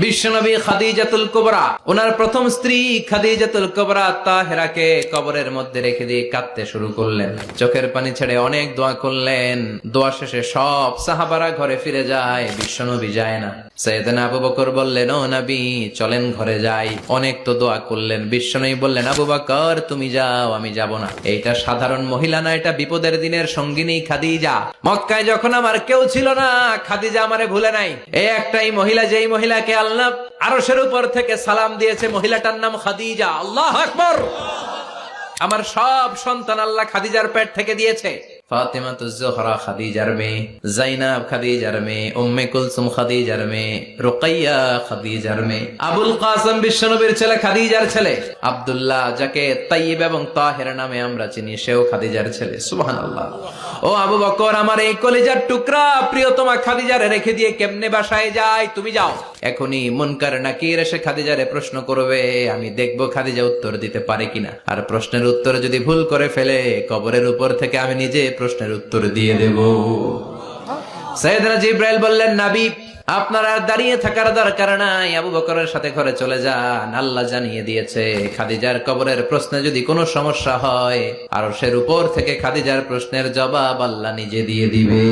বিশ্বনবী খাদিজাতুল কুবরা, ওনার প্রথম স্ত্রী খাদিজাতুল কুবরা তাহেরাকে কবরের মধ্যে রেখে দিয়ে কাঁদতে শুরু করলেন, চোখের পানি ছেড়ে অনেক দোয়া করলেন। দোয়া শেষে সব সাহাবারা ঘরে ফিরে যায়, বিশ্বনবী যায় না। সাইয়েদনা আবু বকর বললেন, ও নবী চলেন ঘরে যাই। অনেক তো দোয়া করলেন। বিশ্বনবী বললেন, আবু বকর তুমি যাও, আমি যাব না। এইটা সাধারণ মহিলা না, এটা বিপদের দিনের সঙ্গিনী খাদিজা। মক্কায় যখন আমার কেউ ছিল না, খাদিজা আমারে ভুলে নাই। এই একটাই মহিলা, যেই মহিলাকে আল্লাহ আরশের উপর থেকে সালাম দিয়েছে, মহিলাটার নাম খাদিজা। আল্লাহু আকবার। আমার সব সন্তান আল্লাহ খাদিজার পেট থেকে দিয়েছে। ফাতিমাতুজ জোহরা খাদিজার মেয়ে, জাইনাব খাদিজার মেয়ে, উম্মে কুলসুম খাদিজার মেয়ে, রুকাইয়া খাদিজার মেয়ে, আবুল কাসেম বিশ্বনবীর ছেলে খাদিজার ছেলে, আব্দুল্লাহ যাকে তাইয়্যিব এবং তাহের নামে আমরা চিনি, সেও খাদিজার ছেলে। সুবহানাল্লাহ। ও আবু বকর, আমার এই কলিজার টুকরা প্রিয়তমা খাদিজারে রেখে দিয়ে কেমনে বাসায় যায়? তুমি যাও। এখনই মুনকার নাকির এসে খাদিজারে প্রশ্ন করবে, আমি দেখবো খাদিজা উত্তর দিতে পারে কিনা। আর প্রশ্নের উত্তর যদি ভুল করে ফেলে, কবরের উপর থেকে আমি নিজে প্রশ্নের উত্তর দিয়ে দেব। সাইয়েদনা জিবরাইল বললেন, নবী আপনার আর দাঁড়িয়ে থাকার দরকার নাই, আবু বকরের সাথে ঘরে চলে যান। আল্লাহ জানিয়ে দিয়েছে, খাদিজার কবরের প্রশ্নে যদি কোনো সমস্যা হয়, আরশের উপর থেকে খাদিজার প্রশ্নের জবাব আল্লাহ নিজে দিয়ে দিবে।